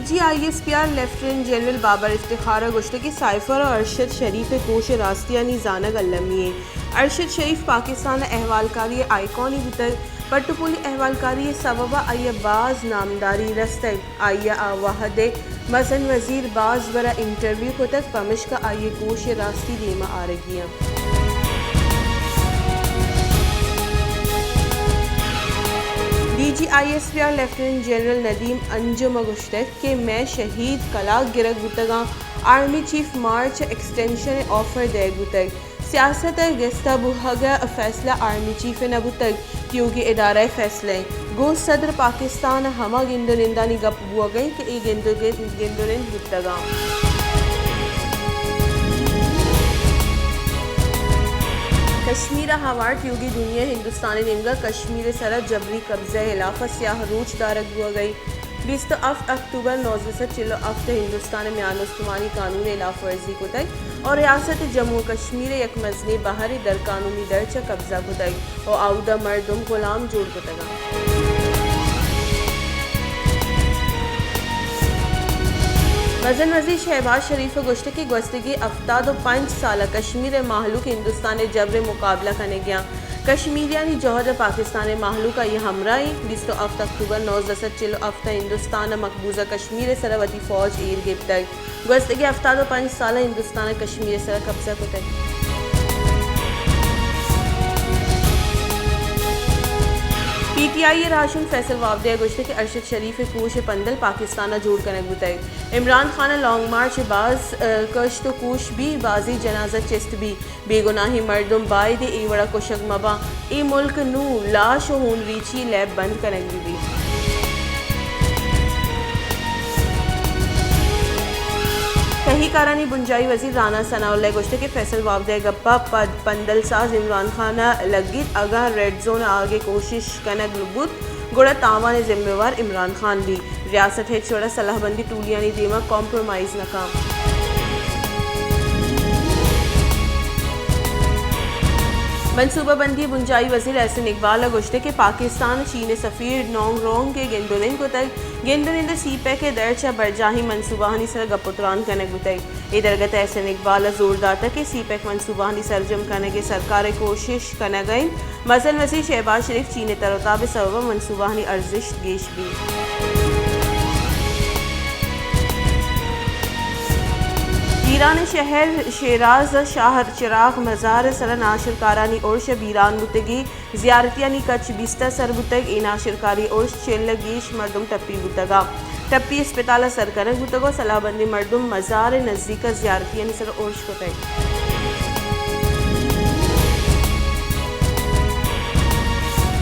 DGISPR lieutenant general Babar Iftikhar गोश्त की cipher और अरशद शरीफ कोश रास्तियानी जानग अल्लमिये अरशद शरीफ पाकिस्तान अहवालकारी आइकॉनी बुतर पट्टुपुली अहवालकारी सबबा आइय बाज नामदारी रस्ते आइय वाहदे मसन वजीर बाज बरा इंटरव्यू को तक पमिश का आइय कोश रास्ती देमा आ रही DGISPR lieutenant general Nadeem Anjum गुश्तक के मैं शहीद कलाक गिरक गुतगा army chief March extension offer दे गुतक सियासत गस्ता बुहगा फैसला आर्मी चीफ नबुतक क्योंकि इदारा फैसले गो सदर पाकिस्तान हमा गिंदरिंदानी गप बुआ गई कि गिंदरिंद गुतगा कश्मीर हवार ट्यूगी दुनिया हिंदुस्तानी निमगा कश्मीर सरा जबरी कब्जा इलाफा स्याह रूच दारक हुआ गई 20 अक्टूबर 1940 हिंदुस्तान में आनुस्तुमानी कानून इलाफ वर्जी को तय और रियासत जम्मू कश्मीर एक मजनी बाहरी दर कानूनी दर्जा कब्जा को तय और आउदा मर्दुम गुलाम जोड़ को तगा वजन वजीर शहबाज शरीफ गोश्त की गस्तगी अफ्ताद 5 साल कश्मीर महलूक हिंदुस्तान जबर मुकाबला करने गया कश्मीरियानी जौहर पाकिस्तान महलूक यह हमराई 20 अक्टूबर 1940 हिंदुस्तान मकबूजा कश्मीर सरवती फौज ईर गिफ्तर गस्तगी अफ्ताद 5 साल हिंदुस्तान कश्मीर सर कब्जा को तय PTI राशन फैसल वावदे गोश्त के अरशद शरीफ कूश पंदल पाकिस्तान जोड़ कर गुतय इमरान खान लॉन्ग मार्च बाज कश्त कूश भी बाजी जनाजा चेस्ट भी बेगुनाही मर्दुम बायद ए वड़ा कोशग मबा ए मुल्क नू लाश होन रीची लैब बंद करेंगी भी कहीं कारानी बुंजाई वजीर राना सनाउल्लाह गोश्त के फैसल वावदे गप्पा पंदल साज इमरान खान लगित अगर रेड जोन आगे कोशिश कनक लुबुत गुड़ा तावान जिम्मेवार इमरान खान भी रियासत है छोड़ा सलाहबंदी टूलियानी दीमा कॉम्प्रोमाइज नाकाम मनसूबाबंदी बुंजाई वजीर एहसन इकबाल गोश्त के पाकिस्तान चीन सफ़ीर नोंग रोंग के गेंदुनिन को तक गेंदुनिंद सीपे के दर्जा बरजाही मनसूबाहानी सर गपुतरान करने गुतई इधरगत एहसन इकबाल जोरदार तक सीपेक मनसूबाहानी सरजम करने के सरकार कोशिश करने गई मसल वजीर शहबाज शरीफ चीन तरताब सबब मनसूबाहानी अर्जिश गेश भी ईरान शहर शेराज शाह चिराग मज़ार सर नाशिरकारानी उर्श बीरान बुतगी ज़ियारतियानी कच बिस्ता सर बुतग ए नाशिरकारी उर्श चेल गीश मर्दुम टप्पी बुतगा टप्पी अस्पताल सर करक बुतगो सलाहबंदी मर्दुम मज़ार नज़दीक ज़ियारतियानी सर उर्श को तय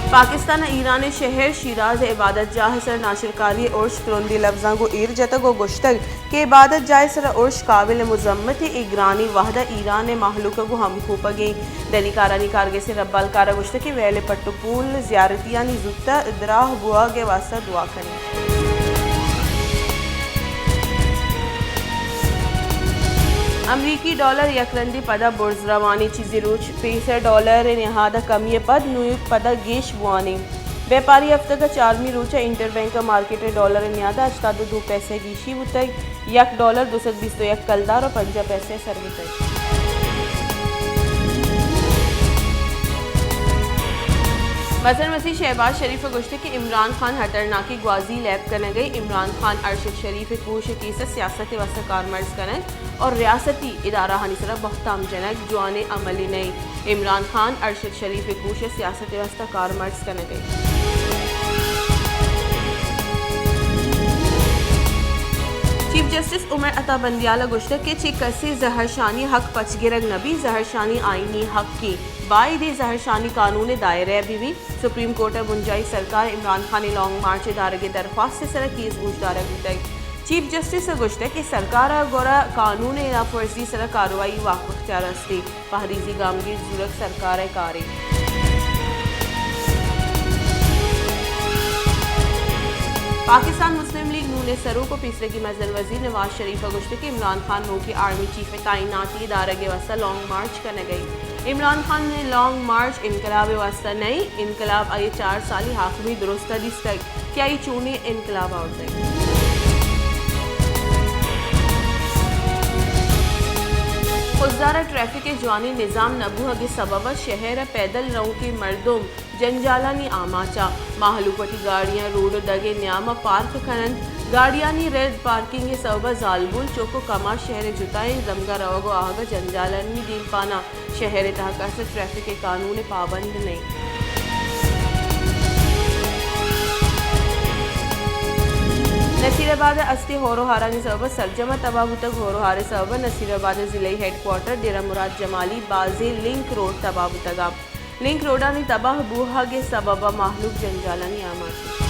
पाकिस्तान ईरान शहर शिराज इबादत जाह सर नाशिरकारी उर्श तुरंदी लफ्जा को ईर जतक व गुश्तक के इबादत जाय सर उर्श काबिल मुजम्मत इग्रानी वाहदा ईरान महलूक को हम खूपगे दली कारानी कारगे से रब्बाल कारा गुश्त के वेले पट्टुपूल ज़ियारतियानी जुत्ता इदराह बुआ के वास्ता दुआ करें अमरीकी डॉलर यकरंदी पदा बुर्ज रवानी चीज़ी रूच $65 नहादा कमी पद नुयुक पदा गेश बुआनी व्यापारी हफ्ते का 4वीं रूचा इंटरबैंक मार्केट डॉलर न्यादा अस्ताद 2 पैसे गीशी बुतई $1 220 तो एक कलदार और 50 पैसे सरबुतई वजन वसी शहबाज शरीफ गोश्त के इमरान खान हटरनाकी ग्वाजी लैब करने गई इमरान खान अरशद शरीफ कूश केस सियासत वस्त कारमर्ज करें और रियासती इदारा हनीसरा बख्ताम जनक जवान अमली नई इमरान खान अरशद शरीफ कूश सियासत वस्त कारमर्ज करने गई चीफ जस्टिस उमर अता बंदियाला गुश्तक के चिकसी जहरशानी हक पचगिरग नबी जहरशानी आईनी हक की बायदे जहरशानी कानून दायरे भी सुप्रीम कोर्ट बुंजाई सरकार इमरान खान लॉन्ग मार्च दारे के दरख्वास्त से सर केस गुजदारा गुतई चीफ जस्टिस गुश्तक की सरकार गोरा कानून वर्जी सर कार्रवाई वाक़ रस्ती पहरीजी गामगीर जुरक सरकार कारी पाकिस्तान मुस्लिम लीग नून सरू को तीसरे की मजर वजीर नवाज शरीफ गुश्त के इमरान खान नो की आर्मी चीफ तैनाती दारगे वस्ता लॉन्ग मार्च करने गई इमरान खान ने लॉन्ग मार्च इनकलाब वास्ता नई इनकलाब आए 4 साली हाकमी दुरुस्त दिस तक क्या चूने इनकलाब आउट फौजदारा ट्रैफिक जवानी निज़ाम नबूह के सबब शहर पैदल रऊ की मर्दुम जंजालानी आमाचा माहलूपटी गाड़ियाँ रोड दगे न्याम पार्क खनन गाड़ियानी रेड पार्किंग के सबब जालबुल चोको कमा शहर जुताएं दमगा रवगो आग जंजालानी दीन पाना शहर तहका से ट्रैफिक के कानून पाबंद नहीं। नसीराबाद अस्ती होरोहारानी सबब सरजमा तबाबुतक होरोहारे सबब नसीराबाद जिले हेडक्वार्टर डेरा मुराद जमाली बाजी लिंक रोड तबाबुतगा लिंक रोडानी तबाह बूहा के सबब माहलूक जंजालानी आमाची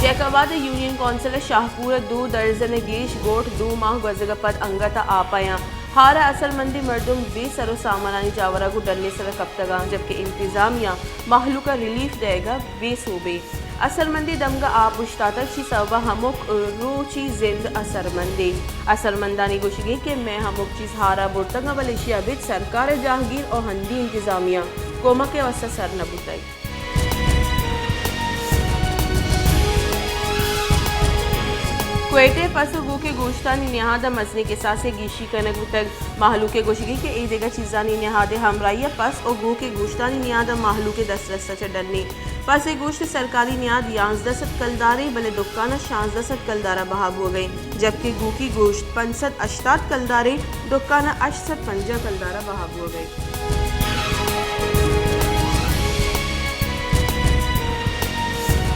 जैकाबाद यूनियन कौंसिल शाहपुर 2 दर्जन गेश गोट 2 माह गजगपत अंगता आपाया हारा असलमंदी मर्दुम बे सरो सामानी जावरा को डरने सर कप्तगा जबकि इंतजामिया माहलू का रिलीफ देगा बे सूबे असरमंदी दमगा आप मुश्तातक शी सबा हमुक रूची जिंद असरमंदानी गुशगी के मैं हमुक चीज हारा बुरतंगा मलेशिया बिच सरकार जहांगीर और हंदी इंतजामिया कोमा के वसा सर नबुताई क्वेटे पसु गु के गोश्तानी निहादा मजने के साथ से गीशी कनक तक माहलू के गोशगी के ए देगा चीज़ानी निहादे हमराइया पस और गु के गोश्तानी निहादा माहलू के 10 रस्ता चढ़ने पस ए गोश्त सरकारी नियाद 11 कलदारे बले दुकाना 16 कलदारा बहाब हो गई जबकि गु की गोश्त 65 कलदारे दुकाना 85 कलदारा बहाब हो गई।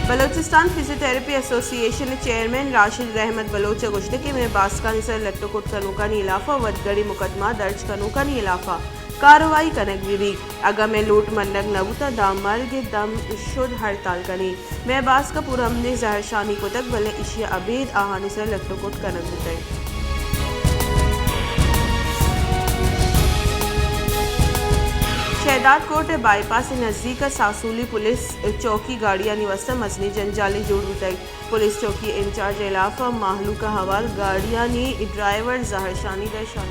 Balochistan physiotherapy association chairman Rashid रहमत बलोच गुश्ते के में बासकानी सर लट्टोकोट कनूकानी इलाफा वदगड़ी मुकदमा दर्ज कनूकानी इलाफा कार्रवाई कनक विधि अगर में लूट मंडक नबूता दाम मर्ग दम शुद्ध हड़ताल कनी मैं बास का पूरा हमने जहरशानी को तक भले इशिया अबेद आहानी सर लट्टोकोट कनक बताई। शहदाद कोट बाईपास नज़दीक सासूली पुलिस चौकी गाड़ियाँ निवस्त मसनी जंजाली जोड़ उतरी पुलिस चौकी इंचार्ज इलाफा माहलू का हवाल गाड़ियाँ नी ड्राइवर जहरशानी दर्शान